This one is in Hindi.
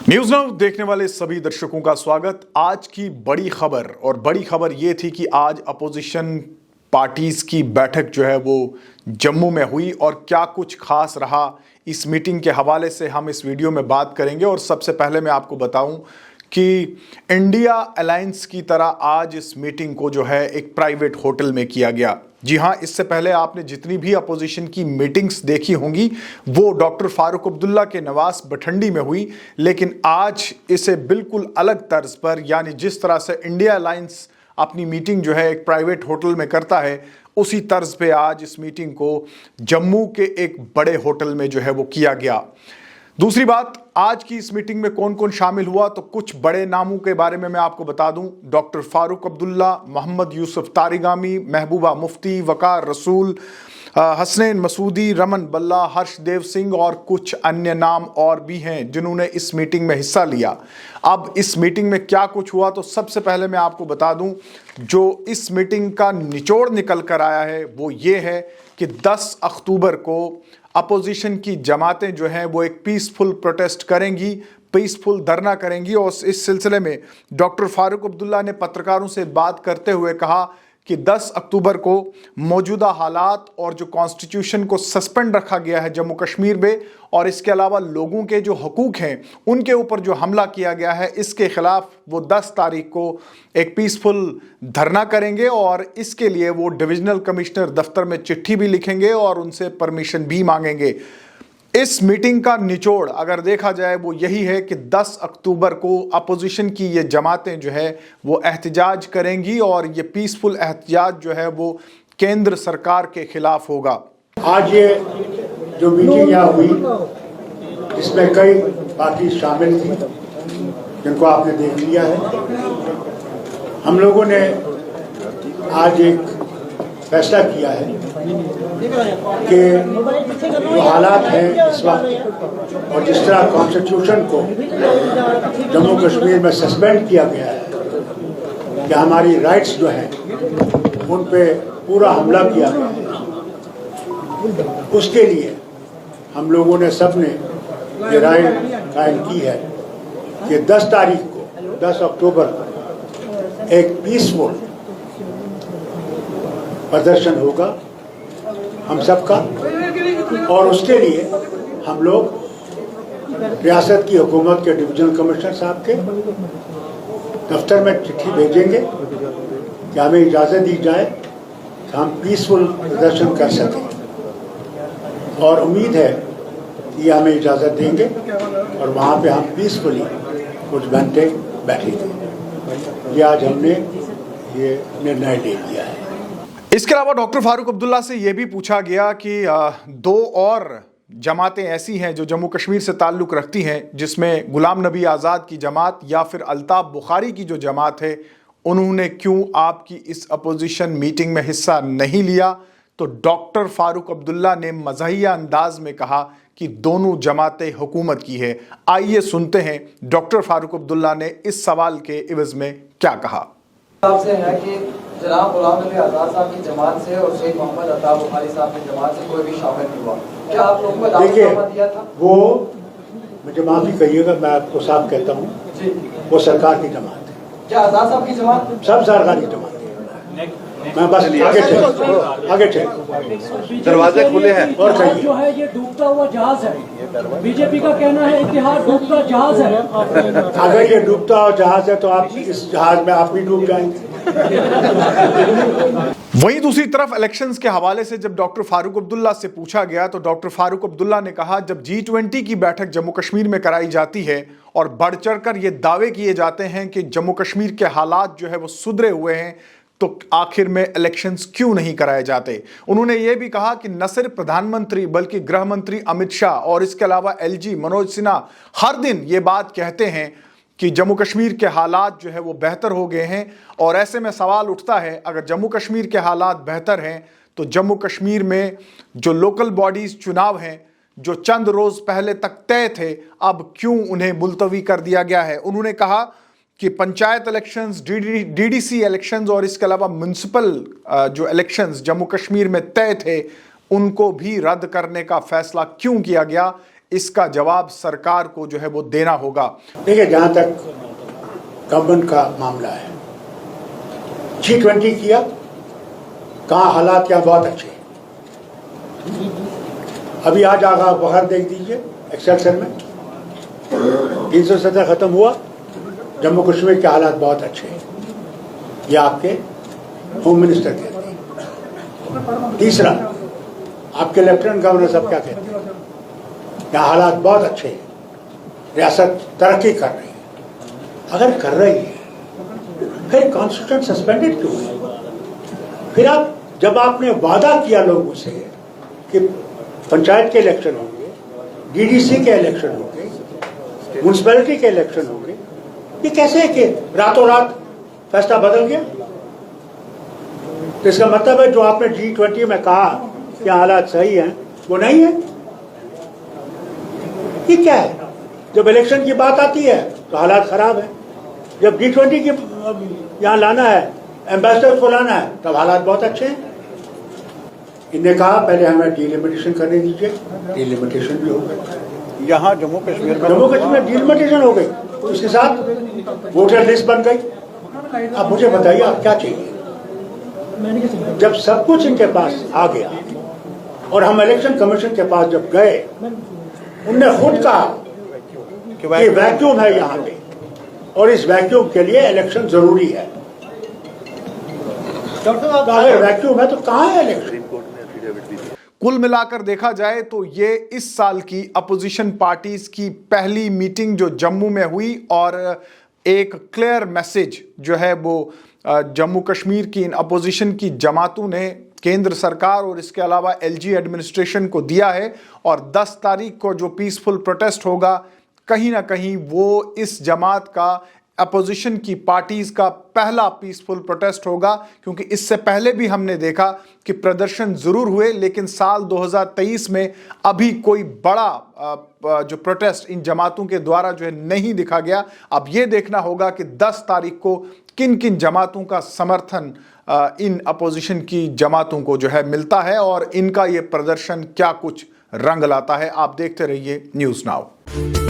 न्यूज नाउ देखने वाले सभी दर्शकों का स्वागत। आज की बड़ी खबर ये थी कि आज अपोजिशन पार्टीज की बैठक जो है वो जम्मू में हुई और क्या कुछ खास रहा इस मीटिंग के हवाले से हम इस वीडियो में बात करेंगे। और सबसे पहले मैं आपको बताऊं कि इंडिया अलायंस की तरह आज इस मीटिंग को जो है एक प्राइवेट होटल में किया गया। जी हाँ, इससे पहले आपने जितनी भी अपोजिशन की मीटिंग्स देखी होंगी वो डॉक्टर फारूक अब्दुल्ला के निवास बठंडी में हुई, लेकिन आज इसे बिल्कुल अलग तर्ज पर, यानी जिस तरह से इंडिया अलायंस अपनी मीटिंग जो है एक प्राइवेट होटल में करता है, उसी तर्ज पे आज इस मीटिंग को जम्मू के एक बड़े होटल में जो है वो किया गया। दूसरी बात, आज की इस मीटिंग में कौन कौन शामिल हुआ तो कुछ बड़े नामों के बारे में मैं आपको बता दूं। डॉक्टर फारूक अब्दुल्ला, मोहम्मद यूसुफ तारिगामी, महबूबा मुफ्ती, वकार रसूल, हसनैन मसूदी, रमन बल्ला, हर्षदेव सिंह और कुछ अन्य नाम और भी हैं जिन्होंने इस मीटिंग में हिस्सा लिया। अब इस मीटिंग में क्या कुछ हुआ तो सबसे पहले मैं आपको बता दूं, जो इस मीटिंग का निचोड़ निकल कर आया है वो ये है कि 10 अक्टूबर को अपोजिशन की जमातें जो हैं वो एक पीसफुल प्रोटेस्ट करेंगी, पीसफुल धरना करेंगी। और इस सिलसिले में डॉक्टर फारूक अब्दुल्ला ने पत्रकारों से बात करते हुए कहा कि 10 अक्टूबर को मौजूदा हालात और जो कॉन्स्टिट्यूशन को सस्पेंड रखा गया है जम्मू कश्मीर में, और इसके अलावा लोगों के जो हकूक़ हैं उनके ऊपर जो हमला किया गया है, इसके खिलाफ वो 10 तारीख को एक पीसफुल धरना करेंगे और इसके लिए वो डिविजनल कमिश्नर दफ्तर में चिट्ठी भी लिखेंगे और उनसे परमिशन भी मांगेंगे। इस मीटिंग का निचोड़ अगर देखा जाए वो यही है कि 10 अक्टूबर को अपोजिशन की ये जमातें जो है वो एहतजाज करेंगी और ये पीसफुल एहतजाज जो है वो केंद्र सरकार के खिलाफ होगा। आज ये जो मीटिंग यहाँ हुई जिसमें कई पार्टी शामिल थी जिनको आपने देख लिया है, हम लोगों ने आज एक फैसला किया है कि जो हालात हैं इस वक्त और जिस तरह कॉन्स्टिट्यूशन को जम्मू कश्मीर में सस्पेंड किया गया है कि हमारी राइट्स जो हैं उन पे पूरा हमला किया गया है, उसके लिए हम लोगों ने सबने ये राय कायम की है कि 10 तारीख को 10 अक्टूबर को एक पीसफुल प्रदर्शन होगा हम सबका, और उसके लिए हम लोग रियासत की हुकूमत के डिविजनल कमिश्नर साहब के दफ्तर में चिट्ठी भेजेंगे कि हमें इजाज़त दी जाए कि हम पीसफुल प्रदर्शन कर सकें, और उम्मीद है कि हमें इजाज़त देंगे और वहाँ पे हम पीसफुली कुछ घंटे बैठेंगे। ये आज हमने ये निर्णय ले लिया है। इसके अलावा डॉक्टर फारूक अब्दुल्ला से यह भी पूछा गया कि 2 और जमातें ऐसी हैं जो जम्मू कश्मीर से ताल्लुक़ रखती हैं, जिसमें गुलाम नबी आज़ाद की जमात या फिर अल्ताफ़ बुखारी की जो जमात है, उन्होंने क्यों आपकी इस अपोजिशन मीटिंग में हिस्सा नहीं लिया। तो डॉक्टर फारूक अब्दुल्ला ने मज़ाहिया अंदाज में कहा कि दोनों जमातें हुकूमत की है। आइए सुनते हैं डॉक्टर फारूक अब्दुल्ला ने इस सवाल के इवज़ में क्या कहा। आपसे है कि जनाब गुलाम नबी आज़ाद साहब की जमात से और शेख मोहम्मद अल्ताफ़ बुखारी साहब की जमात से कोई भी शामिल नहीं हुआ, क्या आप लोगों को दावा दिया था? वो मुझे माफ़ी कहिएगा, मैं आपको साफ कहता हूँ जी, वो सरकार की जमात है। क्या आज़ाद साहब की जमात? सब सरकार की जमात है। मैं बस आगे चल दरवाजे खुले हैं। और चाहिए जो है ये डूबता हुआ जहाज है, बीजेपी का कहना है इतिहाद डूबता जहाज है। अगर ये डूबता हुआ जहाज है तो आप इस जहाज में आप भी डूब जाएंगे। वहीं दूसरी तरफ इलेक्शंस के हवाले से जब डॉक्टर फारूक अब्दुल्ला से पूछा गया तो डॉक्टर फारूक अब्दुल्ला ने कहा, जब G20 की बैठक जम्मू कश्मीर में कराई जाती है और बढ़ चढ़कर ये दावे किए जाते हैं कि जम्मू कश्मीर के हालात जो है वो सुधरे हुए हैं, तो आखिर में इलेक्शंस क्यों नहीं कराए जाते। उन्होंने ये भी कहा कि न सिर्फ प्रधानमंत्री बल्कि गृह मंत्री अमित शाह और इसके अलावा LG मनोज सिन्हा हर दिन ये बात कहते हैं कि जम्मू कश्मीर के हालात जो है वो बेहतर हो गए हैं। और ऐसे में सवाल उठता है, अगर जम्मू कश्मीर के हालात बेहतर हैं तो जम्मू कश्मीर में जो लोकल बॉडीज चुनाव हैं जो चंद रोज पहले तक तय थे, अब क्यों उन्हें मुलतवी कर दिया गया है। उन्होंने कहा कि पंचायत इलेक्शंस, DDC इलेक्शंस और इसके अलावा म्यूनसिपल जो इलेक्शंस जम्मू कश्मीर में तय थे, उनको भी रद्द करने का फैसला क्यों किया गया। इसका जवाब सरकार को जो है वो देना होगा। देखिए, जहां तक गवर्नमेंट का मामला है, G20 किया, कहाँ हालात क्या बहुत अच्छे। अभी आज आगा बाहर देख दीजिए एक्सेल में 370 खत्म हुआ, जम्मू कश्मीर के हालात बहुत अच्छे हैं, ये आपके होम मिनिस्टर कहते हैं। तीसरा, आपके लेफ्टिनेंट गवर्नर सब क्या कहते हैं, यहाँ हालात बहुत अच्छे हैं, रियासत तरक्की कर रही है। अगर कर रही है फिर कॉन्स्टिट्यूशन सस्पेंडेड क्यों है? फिर आप, जब आपने वादा किया लोगों से कि पंचायत के इलेक्शन होंगे, डीडीसी के इलेक्शन होंगे, म्यूनसिपैलिटी के इलेक्शन होंगे, ये कैसे है कि रातों रात फैसला बदल गया? तो इसका मतलब है जो आपने G20 में कहा कि हालात सही हैं, वो नहीं है। ये क्या है? जब इलेक्शन की बात आती है तो हालात खराब है, जब G20 की यहाँ लाना है, एम्बेसडर को लाना है, तब हालात बहुत अच्छे हैं। इन्हें कहा पहले हमें डिलिमिटेशन करने दीजिए, डिलिमिटेशन भी हो गई। यहाँ जम्मू कश्मीर में डिलिमिटेशन हो गई, उसके साथ वोटर लिस्ट बन गई। अब मुझे बताइए आप क्या चाहिए? जब सब कुछ इनके पास आ गया और हम इलेक्शन कमीशन के पास जब गए, उनने खुद कहा कि वैक्यूम है यहाँ पे और इस वैक्यूम के लिए इलेक्शन जरूरी है। अगर वैक्यूम है तो कहाँ है इलेक्शन? कुल मिलाकर देखा जाए तो ये इस साल की अपोजिशन पार्टीज की पहली मीटिंग जो जम्मू में हुई और एक क्लियर मैसेज जो है वो जम्मू कश्मीर की इन अपोजिशन की जमातों ने केंद्र सरकार और इसके अलावा एलजी एडमिनिस्ट्रेशन को दिया है। और 10 तारीख को जो पीसफुल प्रोटेस्ट होगा, कहीं ना कहीं वो इस जमात का, अपोजिशन की पार्टीज का पहला पीसफुल प्रोटेस्ट होगा, क्योंकि इससे पहले भी हमने देखा कि प्रदर्शन जरूर हुए, लेकिन साल 2023 में अभी कोई बड़ा जो प्रोटेस्ट इन जमातों के द्वारा जो है नहीं दिखा गया। अब ये देखना होगा कि 10 तारीख को किन किन जमातों का समर्थन इन अपोजिशन की जमातों को जो है मिलता है और इनका ये प्रदर्शन क्या कुछ रंग लाता है। आप देखते रहिए न्यूज़ नाउ।